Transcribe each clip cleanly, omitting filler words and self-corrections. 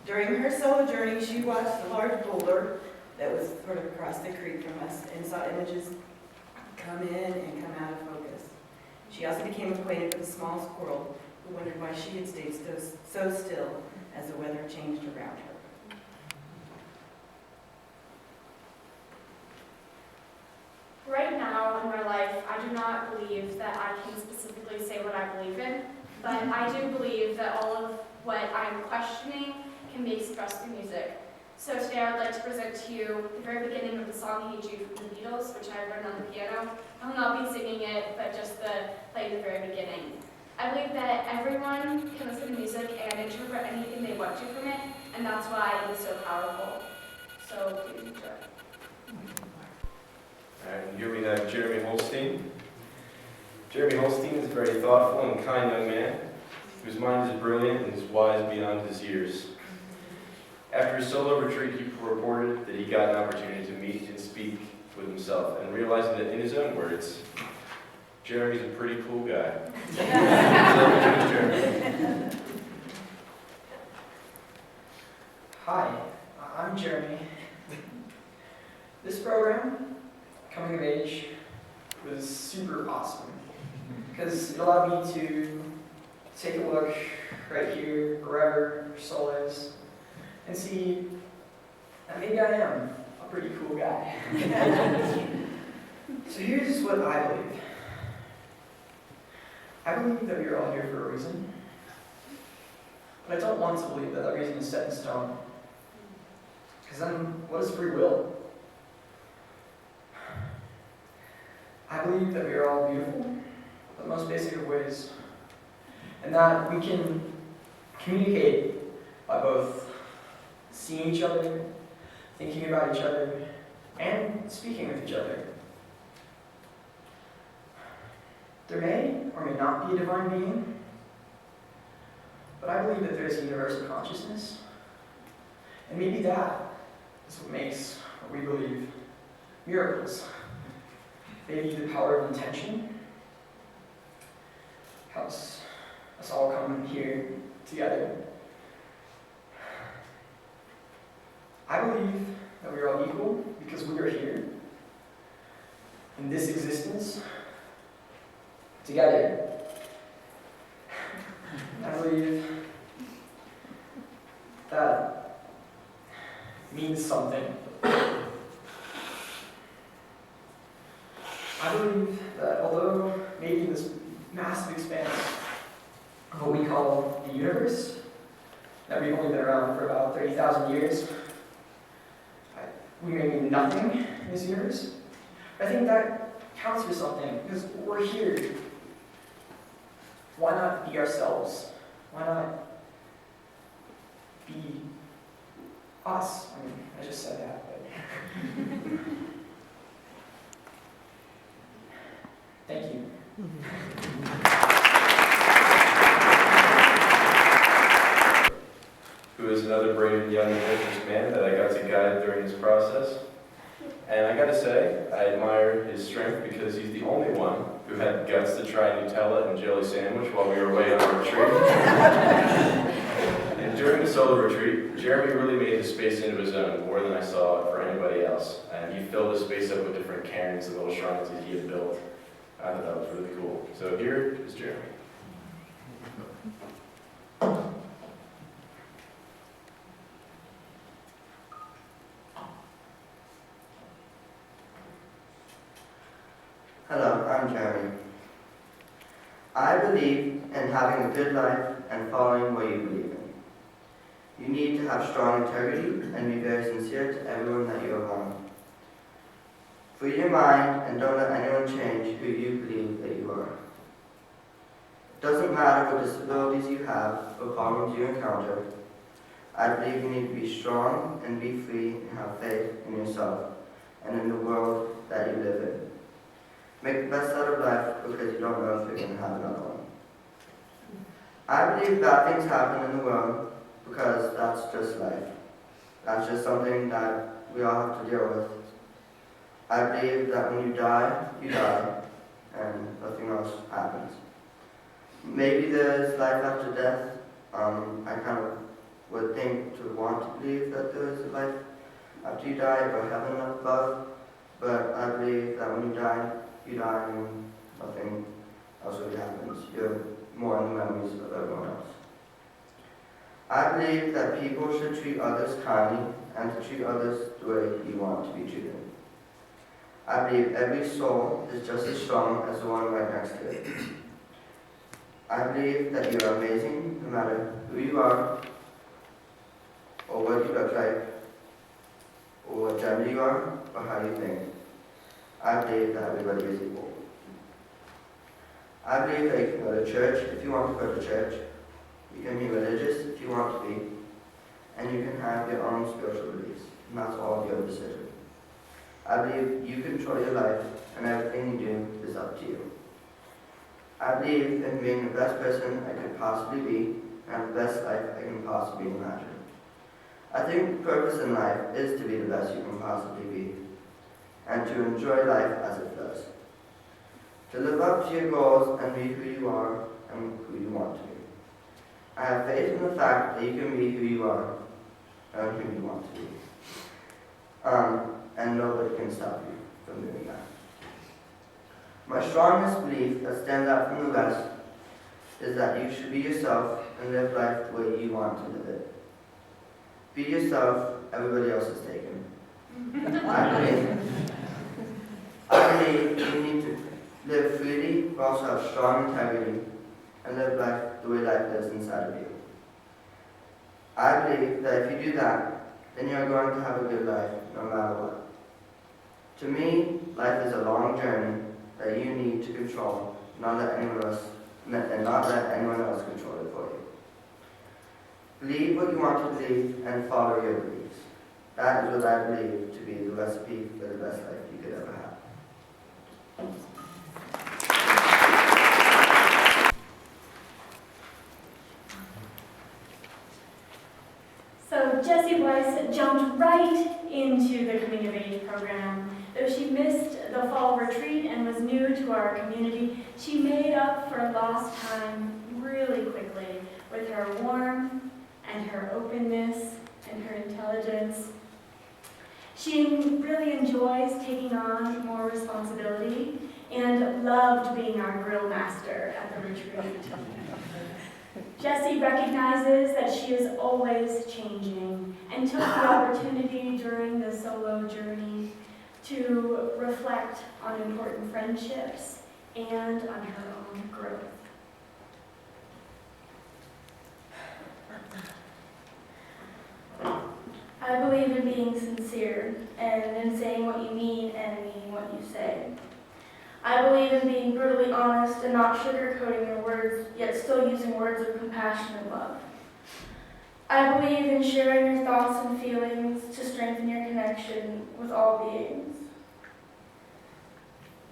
During her solo journey, she watched a large boulder that was sort of across the creek from us and saw images come in and come out of focus. She also became acquainted with a small squirrel who wondered why she had stayed so still as the weather changed around her. Right now in my life, I do not believe that I can specifically say what I believe in, but I do believe that all of what I'm questioning can be expressed through music. So today I would like to present to you the very beginning of the song Hey Jude from the Beatles, which I learned on the piano. I will not be singing it, but just playing the very beginning. I believe that everyone can listen to music and interpret anything they want to from it, and that's why it is so powerful. So please enjoy. And here we have Jeremy Holstein. Jeremy Holstein is a very thoughtful and kind young man whose mind is brilliant and is wise beyond his years. After his solo retreat, he reported that he got an opportunity to meet and speak with himself, and realizing that in his own words, Jeremy's a pretty cool guy. So, here's Jeremy. Hi, I'm Jeremy. This program, Coming of Age, was super awesome because it allowed me to take a look right here, wherever your soul is, and see that maybe I am a pretty cool guy. So here's what I believe. I believe that we are all here for a reason, but I don't want to believe that that reason is set in stone. Because then, what is free will? I believe that we are all beautiful, in the most basic of ways, and that we can communicate by both seeing each other, thinking about each other, and speaking with each other. There may or may not be a divine being, but I believe that there is a universal consciousness, and maybe that is what makes what we believe miracles. Maybe the power of intention helps us all come here together. I believe that we are all equal because we are here in this existence together. I believe that means something. I believe that although maybe in this massive expanse of what we call the universe, that we've only been around for about 30,000 years, we may mean nothing in this universe, but I think that counts for something because we're here. Why not be ourselves? Why not be us? I mean, I just said that, but... Thank you. Who is another brave young ambitious man that I got to guide during this process. And I gotta say, I admire his strength because he's the only one who had guts to try Nutella and jelly sandwich while we were away on our retreat. And during the solo retreat, Jeremy really made the space into his own, more than I saw for anybody else. And he filled the space up with different cairns and little shrines that he had built. I thought that was really cool. So here is Jeremy. Hello, I'm Jeremy. I believe in having a good life and following what you believe in. You need to have strong integrity and be very sincere to everyone that you are around. Free your mind and don't let anyone change who you believe that you are. It doesn't matter what disabilities you have or problems you encounter. I believe you need to be strong and be free and have faith in yourself and in the world that you live in. Make the best out of life because you don't know if you're going to have another one. I believe bad things happen in the world because that's just life. That's just something that we all have to deal with. I believe that when you die, and nothing else happens. Maybe there's life after death. I kind of would think to want to believe that there is a life after you die or heaven up above, but I believe that when you die and nothing else really happens. You're more in the memories of everyone else. I believe that people should treat others kindly and to treat others the way you want to be treated. I believe every soul is just as strong as the one right next to it. I believe that you are amazing no matter who you are, or what you look like, or what gender you are, or how you think. I believe that everybody is equal. I believe that you can go to church if you want to go to church. You can be religious if you want to be. And you can have your own spiritual beliefs. And that's all your decision. I believe you control your life and everything you do is up to you. I believe in being the best person I could possibly be and have the best life I can possibly imagine. I think purpose in life is to be the best you can possibly be and to enjoy life as it flows. To live up to your goals and be who you are and who you want to be. I have faith in the fact that you can be who you are and who you want to be. And nobody can stop you from doing that. My strongest belief that stands out from the rest is that you should be yourself and live life the way you want to live it. Be yourself, everybody else is taken. I believe you need to live freely, but also have strong integrity and live life the way life lives inside of you. I believe that if you do that, then you're going to have a good life no matter what. To me, life is a long journey that you need to control, not let anyone else control it for you. Believe what you want to believe and follow your beliefs. That is what I believe to be the recipe for the best life you could ever have. So Jessie Weiss jumped right into the Coming of Age program. Though she missed the fall retreat and was new to our community, she made up for lost time really quickly with her warmth and her openness and her intelligence. She really enjoys taking on more responsibility and loved being our grill master at the retreat. Jessie recognizes that she is always changing and took the opportunity during the solo journey to reflect on important friendships and on her own growth. I believe in being sincere and in saying what you mean and meaning what you say. I believe in being brutally honest and not sugarcoating your words, yet still using words of compassion and love. I believe in sharing your thoughts and feelings to strengthen your connection with all beings.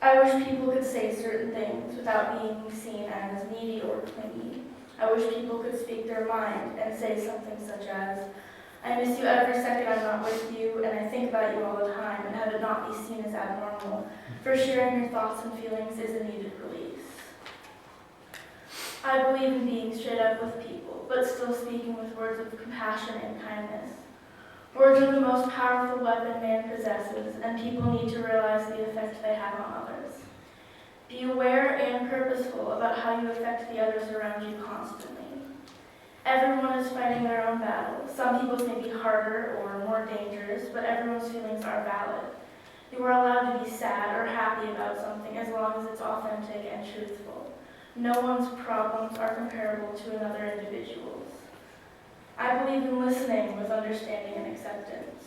I wish people could say certain things without being seen as needy or clingy. I wish people could speak their mind and say something such as, I miss you every second I'm not with you, and I think about you all the time, and have it not be seen as abnormal, for sharing your thoughts and feelings is a needed release. I believe in being straight up with people, but still speaking with words of compassion and kindness. Words are the most powerful weapon man possesses, and people need to realize the effect they have on others. Be aware and purposeful about how you affect the others around you constantly. Everyone is fighting their own battle. Some people's may be harder or more dangerous, but everyone's feelings are valid. You are allowed to be sad or happy about something as long as it's authentic and truthful. No one's problems are comparable to another individual's. I believe in listening with understanding and acceptance.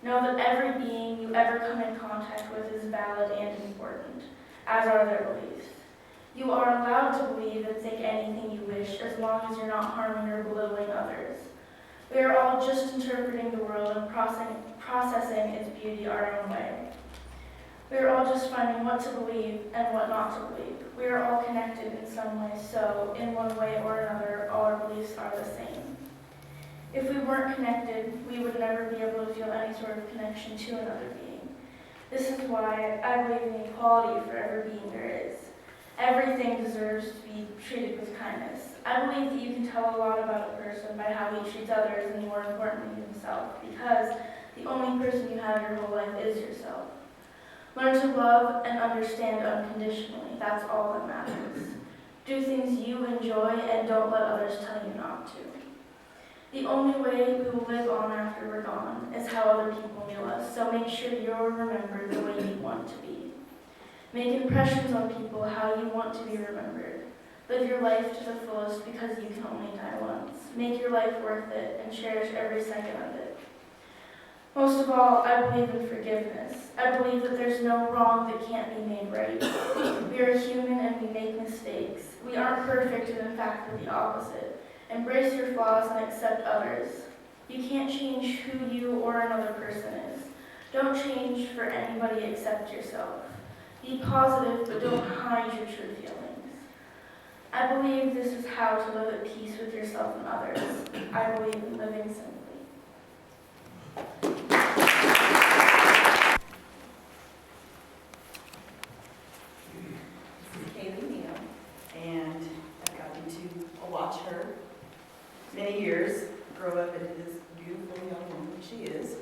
Know that every being you ever come in contact with is valid and important, as are their beliefs. You are allowed to believe and think anything you wish as long as you're not harming or belittling others. We are all just interpreting the world and processing its beauty our own way. We are all just finding what to believe and what not to believe. We are all connected in some way, so in one way or another, all our beliefs are the same. If we weren't connected, we would never be able to feel any sort of connection to another being. This is why I believe in equality for every being there is. Everything deserves to be treated with kindness. I believe that you can tell a lot about a person by how he treats others and, more importantly, himself, because the only person you have your whole life is yourself. Learn to love and understand unconditionally. That's all that matters. Do things you enjoy and don't let others tell you not to. The only way we will live on after we're gone is how other people view us, so make sure you're remembered the way you want to be. Make impressions on people how you want to be remembered. Live your life to the fullest because you can only die once. Make your life worth it and cherish every second of it. Most of all, I believe in forgiveness. I believe that there's no wrong that can't be made right. We are human and we make mistakes. We aren't perfect, and in fact, we're the opposite. Embrace your flaws and accept others. You can't change who you or another person is. Don't change for anybody except yourself. Be positive, but don't hide your true feelings. I believe this is how to live at peace with yourself and others. I believe in living simply. And I've gotten to watch her many years grow up into this beautiful young woman she is.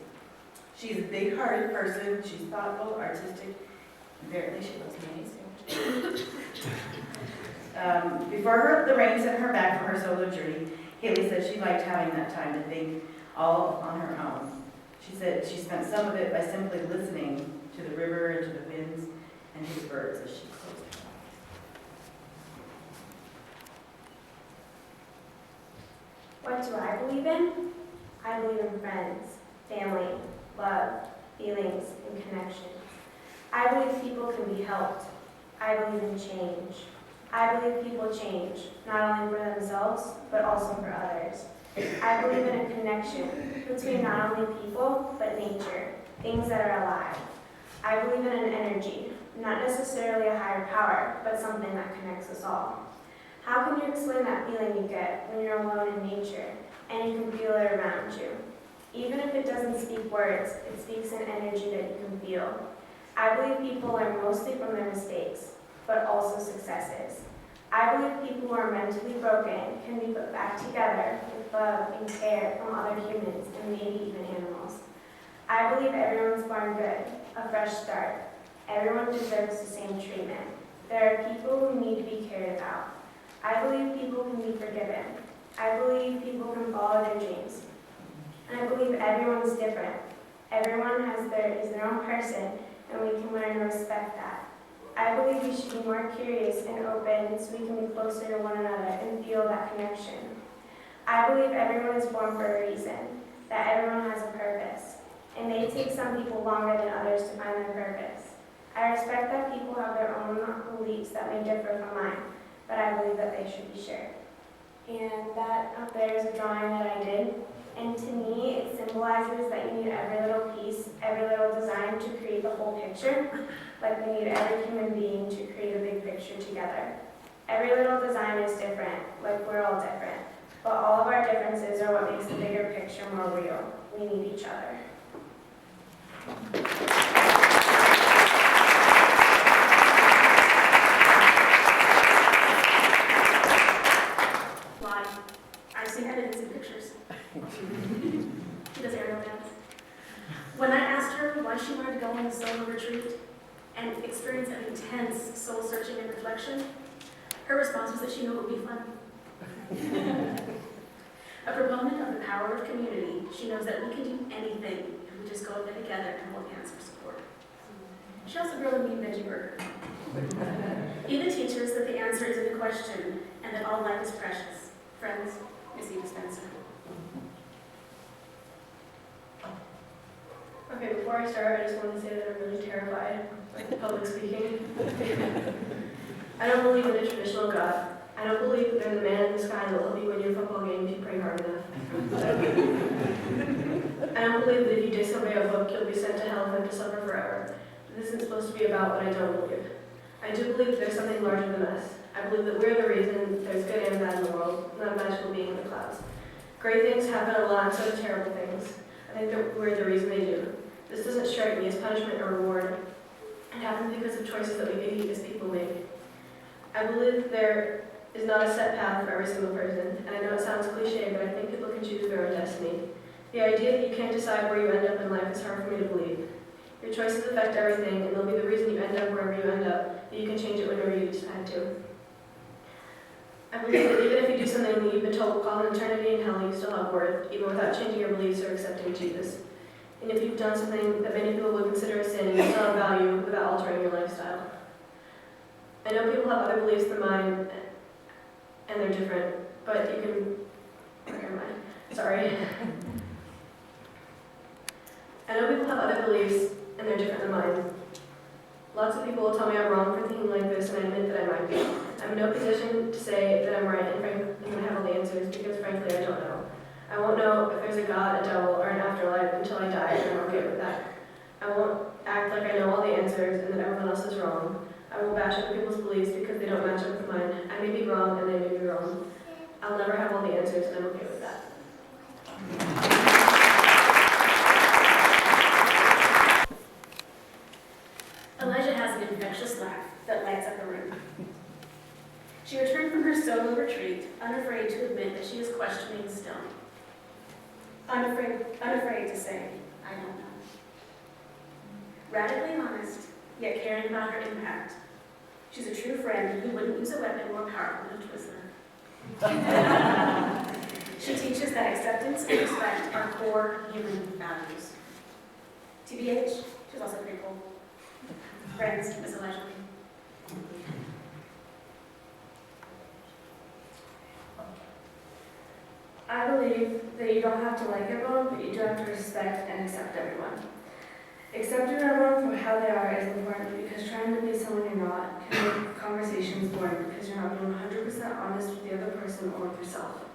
She's a big-hearted person. She's thoughtful, artistic. Apparently, she loves mayonnaise sandwiches. Before the reins hit her back from her solo journey, Haley said she liked having that time to think all on her own. She said she spent some of it by simply listening to the river and to the winds and to the birds as she closed her eyes. What do I believe in? I believe in friends, family, love, feelings, and connections. I believe people can be helped. I believe in change. I believe people change, not only for themselves, but also for others. I believe in a connection between not only people, but nature, things that are alive. I believe in an energy, not necessarily a higher power, but something that connects us all. How can you explain that feeling you get when you're alone in nature and you can feel it around you? Even if it doesn't speak words, it speaks an energy that you can feel. I believe people learn mostly from their mistakes, but also successes. I believe people who are mentally broken can be put back together with love and care from other humans and maybe even animals. I believe everyone's born good, a fresh start. Everyone deserves the same treatment. There are people who need to be cared about. I believe people can be forgiven. I believe people can follow their dreams. And I believe everyone's different. Everyone is their own person, and we can learn to respect that. I believe we should be more curious and open so we can be closer to one another and feel that connection. I believe everyone is born for a reason, that everyone has a purpose. It may take some people longer than others to find their purpose. I respect that people have their own beliefs that may differ from mine, but I believe that they should be shared. And that up there is a drawing that I did. And to me, it symbolizes that you need every little piece, every little design to create the whole picture, like we need every human being to create a big picture together. Every little design is different, like we're all different, but all of our differences are what makes the bigger picture more real. We need each other. I've seen evidence in pictures. She does aerial dance. When I asked her why she wanted to go on a solo retreat and experience an intense soul searching and reflection, her response was that she knew it would be fun. A proponent of the power of community, she knows that we can do anything if we just go there together and hold hands for support. She also grilled a mean veggie burger. Eva teaches that the answer isn't a question and that all life is precious. Friends, Miss Eva Spencer. Okay, before I start, I just want to say that I'm really terrified of public speaking. I don't believe in a traditional God. I don't believe that there's a man in the sky that will help you win your football game if you pray hard enough. I don't believe that if you disobey a book, you'll be sent to hell and have to suffer forever. This isn't supposed to be about what I don't believe. I do believe that there's something larger than us. I believe that we're the reason there's good and bad in the world, not a magical being in the clouds. Great things happen a lot, so do terrible things. I think that we're the reason they do. This doesn't strike me as punishment or reward. It happens because of choices that we as people make. I believe there is not a set path for every single person, and I know it sounds cliche, but I think people can choose their own destiny. The idea that you can't decide where you end up in life is hard for me to believe. Your choices affect everything, and they'll be the reason you end up wherever you end up, but you can change it whenever you decide to. I believe that even if you do something that you've been told will cause an eternity in hell, you still have worth, even without changing your beliefs or accepting Jesus. And if you've done something that many people would consider a sin, you still have value without altering your lifestyle. I know people have other beliefs than mine, and they're different, but you can... Never mind. Sorry. I know people have other beliefs, and they're different than mine. Lots of people will tell me I'm wrong for thinking like this, and I admit that I might be. I'm in no position to say that I'm right and that I have all the answers, because frankly I don't know. I won't know if there's a God, a devil, or an afterlife until I die, and I'm okay with that. I won't act like I know all the answers and that everyone else is wrong. I won't bash other people's beliefs because they don't match up with mine. I may be wrong, and they may be wrong. I'll never have all the answers, and I'm okay with that. Elijah has an infectious laugh that lights up a room. She returned from her solo retreat, unafraid to admit that she is questioning still. Unafraid to say, I don't know. Radically honest, yet caring about her impact. She's a true friend who wouldn't use a weapon more powerful than a Twizzler. She teaches that acceptance and respect are core human values. TBH, she's also pretty cool. Friends, Miss Elijah. I believe that you don't have to like everyone, but you do have to respect and accept everyone. Accepting everyone for how they are is important because trying to be someone you're not can make conversations boring because you're not being 100% honest with the other person or with yourself.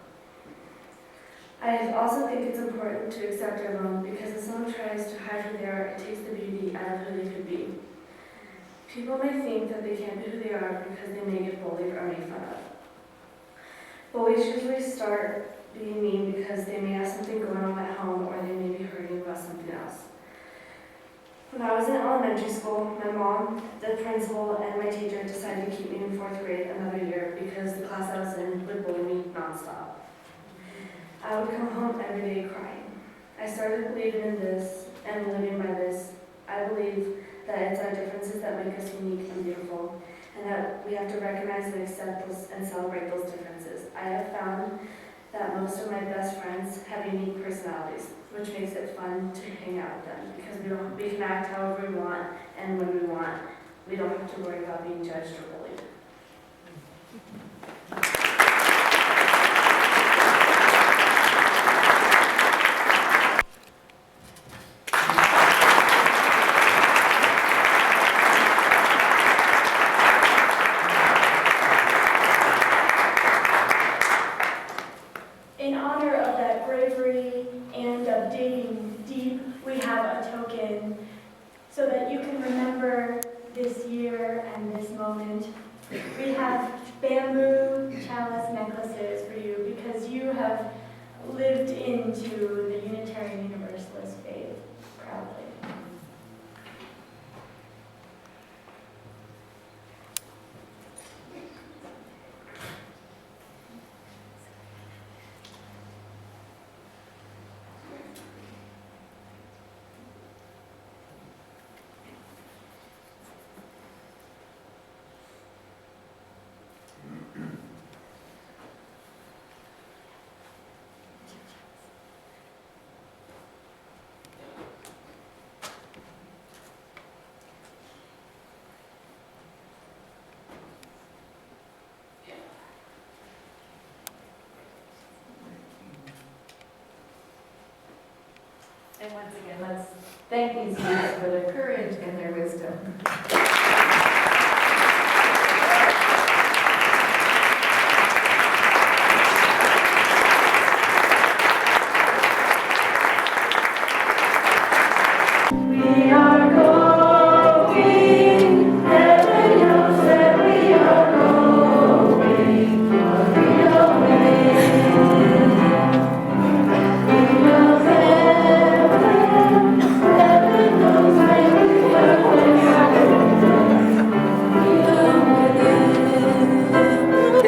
I also think it's important to accept everyone because if someone tries to hide who they are, it takes the beauty out of who they could be. People may think that they can't be who they are because they may get bullied or made fun of. Bullies usually start being mean because they may have something going on at home or they may be hurting about something else. When I was in elementary school, my mom, the principal, and my teacher decided to keep me in 4th grade another year because the class I was in would bully me nonstop. I would come home every day crying. I started believing in this and living by this. I believe that it's our differences that make us unique and beautiful, and that we have to recognize and accept those and celebrate those differences. I have found that most of my best friends have unique personalities, which makes it fun to hang out with them because we can act however we want and when we want. We don't have to worry about being judged or bullied. In honor of that bravery and of digging deep, we have a token so that you can remember this year and this moment. We have bamboo chalice necklaces for you because you have lived into the Unitarian Universalist faith proudly. And once again, let's thank these youths for their courage and their wisdom.